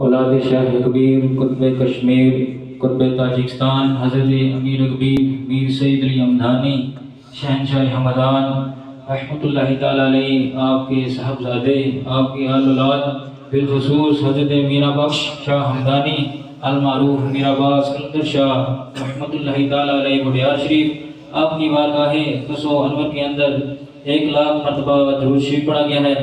اولاد شاہ کبیر قطب کشمیر قطب تاجکستان حضرت امیر کبیر میر سید علی ہمدانی شہنشاہ ہمدان رحمۃ اللہ تعالیٰ علیہ، آپ کے صاحبزادے، آپ کی آل اولاد، بالخصوص حضرت میرا بخش شاہ ہمدانی المعروف میرا باز کلندر شاہ رحمۃ اللہ تعالیٰ علیہ بڑیار شریف، آپ کی بارگاہ قصو و انور کے اندر 1,00,000 مرتبہ درود شریف پڑھا گیا ہے،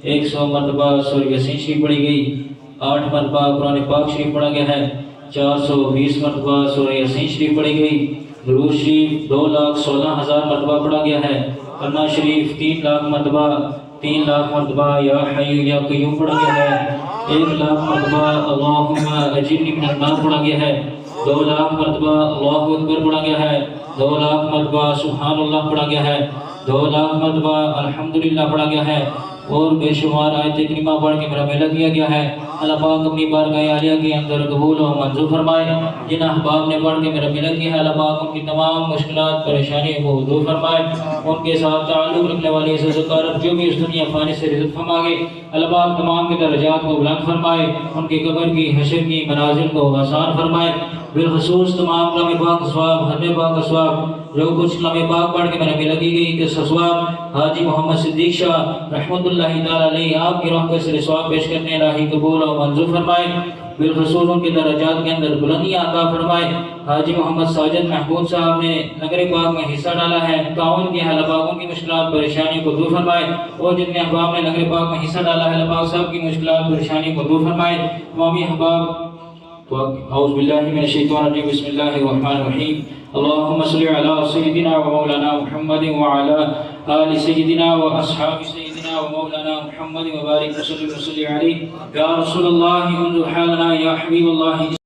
100 مرتبہ سورہ یاسین شریف پڑھی گئی، 8 مرتبہ قرآن پاک شریف پڑھا گیا ہے، 420 مرتبہ سورہ یاسین شریف پڑھی گئی، درود شریف 2,16,000 مرتبہ پڑھا گیا ہے، کلمہ شریف 3,00,000 مرتبہ 3,00,000 مرتبہ یا حی یا قیوم پڑھا گیا ہے، 1,00,000 مرتبہ اللہم اجرنی من النار پڑھا گیا ہے، 2,00,000 مرتبہ اللہ اکبر پڑھا گیا ہے، 2,00,000 مرتبہ سبحان اللہ پڑھا گیا ہے، 2,00,000 مرتبہ الحمدللہ پڑھا گیا ہے، اور بے شمار آیت کریمہ پڑھ کے میرا میلہ کیا گیا ہے۔ اللہ پاک اپنی بارگاہ عالیہ کے اندر قبول و منظور فرمائے۔ جن احباب نے پڑھ کے میرا میلہ کیا ہے، اللہ پاک ان کی تمام مشکلات پریشانیوں کو دور فرمائے۔ ان کے ساتھ تعلق رکھنے والے عزت و کارب جو بھی اس دنیا فانی سے رزق فرما گے، اللہ پاک تمام کے درجات کو بلند فرمائے، ان کی قبر کی حشر کی منازل کو آسان فرمائے۔ بالخصوص تمام کلام پاک ثواب، ختم پاک ثواب، جو کچھ کلام پاک پڑھ کے میرا میلہ کی گئی کہ ثواب حاجی محمد صدیق شاہ رحمۃ اللہ تعالیٰ علیہ آپ کی روح کے سر ثواب پیش کرنے الہی قبول و منظور فرمائے۔ بالخصوص ان کے درجات کے اندر بلندیاں عطا فرمائے۔ حاجی محمد ساجد محمود صاحب نے نگر پاک میں حصہ ڈالا ہے، تعاون کیا ہے، اللہ پاک ان کی مشکلات پریشانیوں کو دور فرمائے، اور جتنے احباب نے نگر پاک میں حصہ ڈالا ہے، اللہ پاک صاحب کی مشکلات پریشانیوں کو دور فرمائے۔ تمامی احباب اعوذ باللہ من الشیطان الرجیم، بسم اللہ الرحمن الرحیم، اللہم صلی علی سیدنا و مولانا محمد وعلی آل سیدنا و اصحاب سیدنا و مولانا محمد وبارک وسلم علیہ یا رسول اللہ انظر حالنا یا حبیب اللہ۔